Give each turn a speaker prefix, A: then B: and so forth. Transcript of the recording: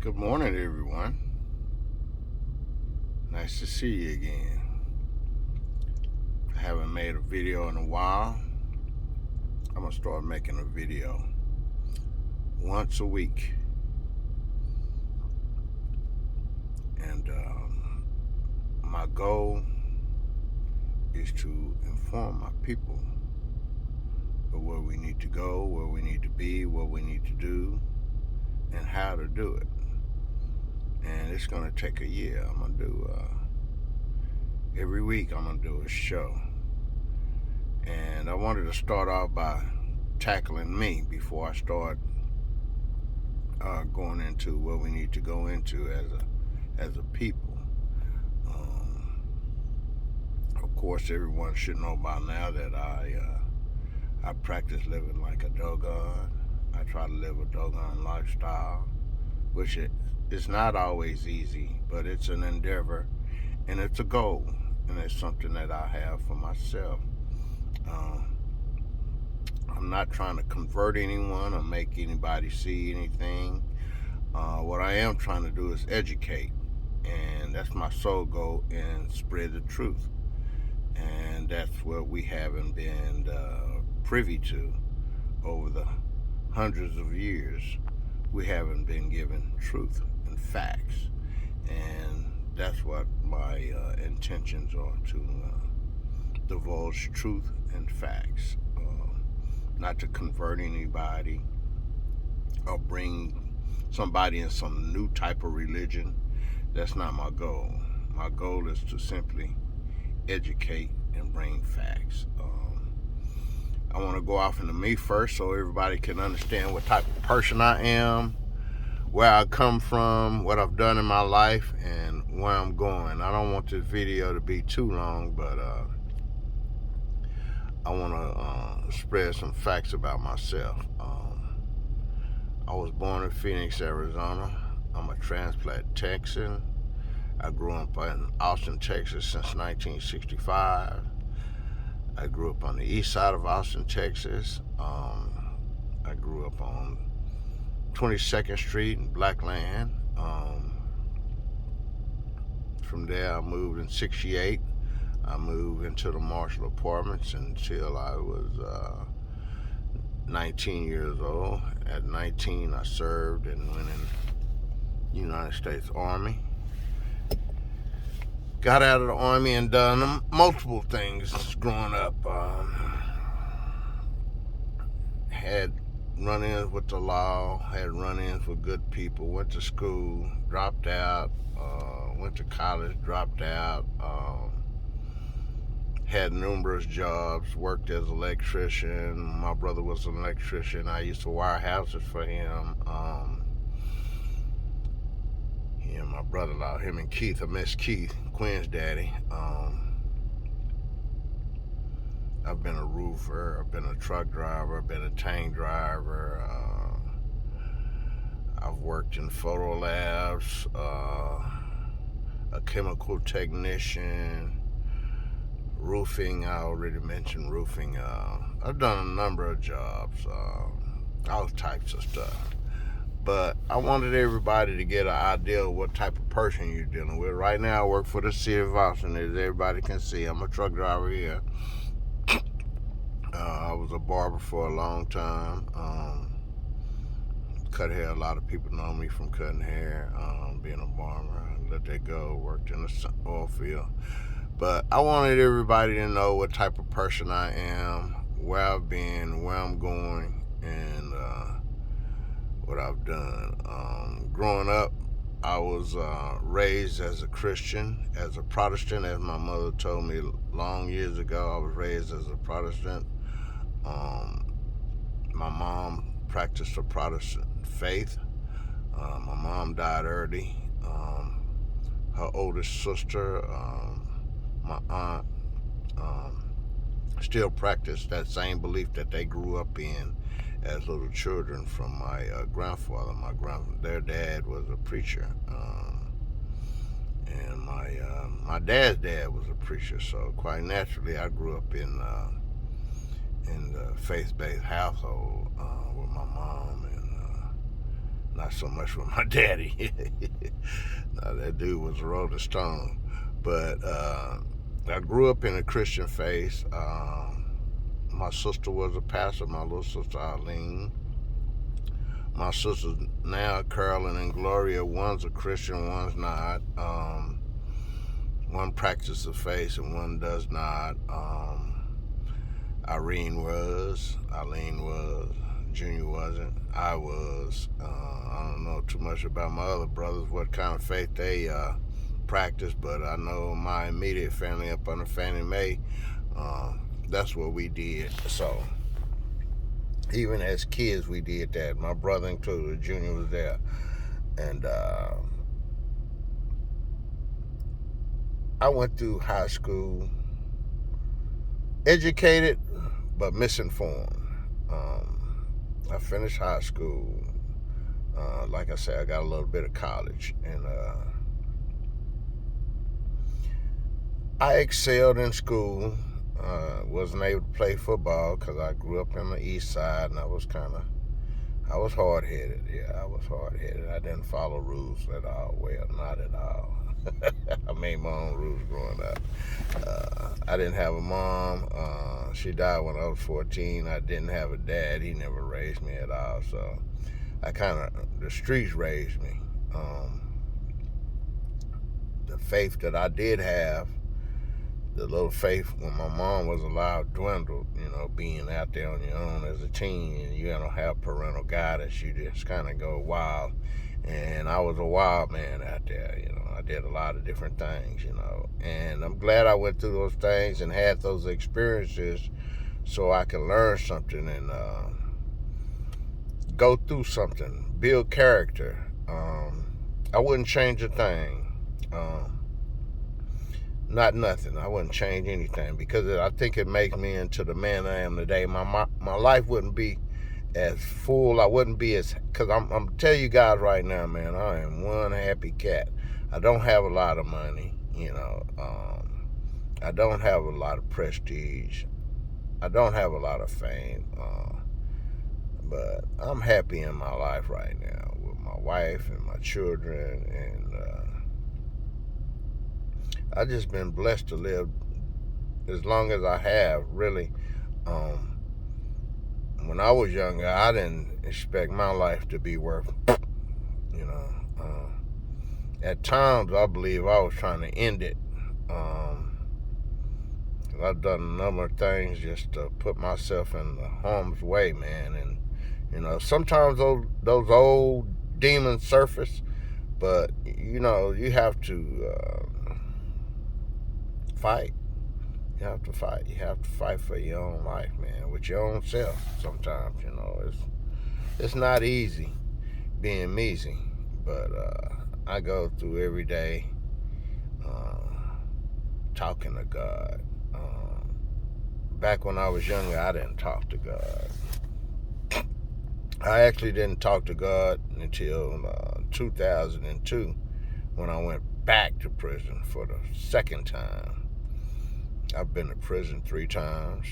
A: Good morning, everyone. Nice to see you again. I haven't made a video in a while. I'm going to start making a video once a week. And my goal is to inform my people of where we need to go, where we need to be, what we need to do, and how to do it. And it's going to take a year. I'm going to do, every week I'm going to do a show. And I wanted to start off by tackling me before I start going into what we need to go into as a people. Of course, everyone should know by now that I practice living like a Dogon. I try to live a Dogon lifestyle, which it's not always easy, but it's an endeavor and it's a goal, and it's something that I have for myself. I'm not trying to convert anyone or make anybody see anything. What I am trying to do is educate, and that's my sole goal, and spread the truth. And that's what we haven't been privy to over the hundreds of years. We haven't been given truth and facts, and that's what my intentions are, to divulge truth and facts. Not to convert anybody or bring somebody in some new type of religion. That's not my goal. My goal is to simply educate and bring facts. I want to go off into me first so everybody can understand what type of person I am, where I come from, what I've done in my life, and where I'm going. I don't want this video to be too long, but I want to spread some facts about myself. I was born in Phoenix, Arizona. I'm a transplant Texan. I grew up in Austin, Texas since 1965. I grew up on the east side of Austin, Texas. I grew up on 22nd Street in Blackland. From there, I moved in 68. I moved into the Marshall Apartments until I was 19 years old. At 19, I served and went in the United States Army. Got out of the Army and done multiple things growing up. Had run-ins with the law, had run-ins with good people, went to school, dropped out, went to college, dropped out, had numerous jobs, worked as an electrician. My brother was an electrician. I used to wire houses for him. He and my brother-in-law, him and Keith, I miss Keith, Quinn's daddy. I've been a roofer, I've been a truck driver, I've been a tank driver. I've worked in photo labs, a chemical technician, roofing. I already mentioned roofing. I've done a number of jobs, all types of stuff. But I wanted everybody to get an idea of what type of person you're dealing with. Right now, I work for the city of Austin, as everybody can see. I'm a truck driver here. I was a barber for a long time. Cut hair. A lot of people know me from cutting hair, being a barber. I let that go. Worked in the oil field. But I wanted everybody to know what type of person I am, where I've been, where I'm going, and what I've done. Growing up, I was raised as a Christian, as a Protestant, as my mother told me long years ago. I was raised as a Protestant. My mom practiced a Protestant faith. My mom died early. Her oldest sister, my aunt, still practiced that same belief that they grew up in as little children from my grandfather. Their dad was a preacher, and my dad's dad was a preacher. So quite naturally, I grew up in the faith-based household with my mom, and not so much with my daddy. No, that dude was a Rolling Stone. But I grew up in a Christian faith. My sister was a pastor, my little sister Eileen. My sisters now, Carolyn and Gloria, one's a Christian, one's not. One practices faith and one does not. Eileen was, Junior wasn't, I was. I don't know too much about my other brothers, what kind of faith they practice, but I know my immediate family up under Fannie Mae, that's what we did. So even as kids, we did that. My brother included, Junior was there. And I went through high school, educated, but misinformed. I finished high school. Like I said, I got a little bit of college. And I excelled in school. Wasn't able to play football because I grew up on the east side, and I was hard-headed. Yeah, I was hard-headed. I didn't follow rules at all. Well, not at all. I made my own rules growing up. I didn't have a mom. She died when I was 14. I didn't have a dad. He never raised me at all. So the streets raised me. The faith that I did have, the little faith when my mom was alive, dwindled. Being out there on your own as a teen, and you don't have parental guidance, you just kind of go wild. And I was a wild man out there. I did a lot of different things. And I'm glad I went through those things and had those experiences so I could learn something and go through something, build character. I wouldn't change a thing. Not nothing. I wouldn't change anything because I think it makes me into the man I am today. My life wouldn't be as full. I wouldn't be as, because I'm telling you guys right now, man, I am one happy cat. I don't have a lot of money, I don't have a lot of prestige. I don't have a lot of fame, but I'm happy in my life right now with my wife and my children, and I've just been blessed to live as long as I have, really. When I was younger, I didn't expect my life to be worth, at times I believe I was trying to end it. I've done a number of things just to put myself in the harm's way, man. And, sometimes those old demons surface, but, you have to fight. You have to fight. You have to fight for your own life, man, with your own self. Sometimes, it's not easy being measy, but I go through every day talking to God. Back when I was younger, I didn't talk to God. I actually didn't talk to God until 2002 when I went back to prison for the second time. I've been to prison 3 times.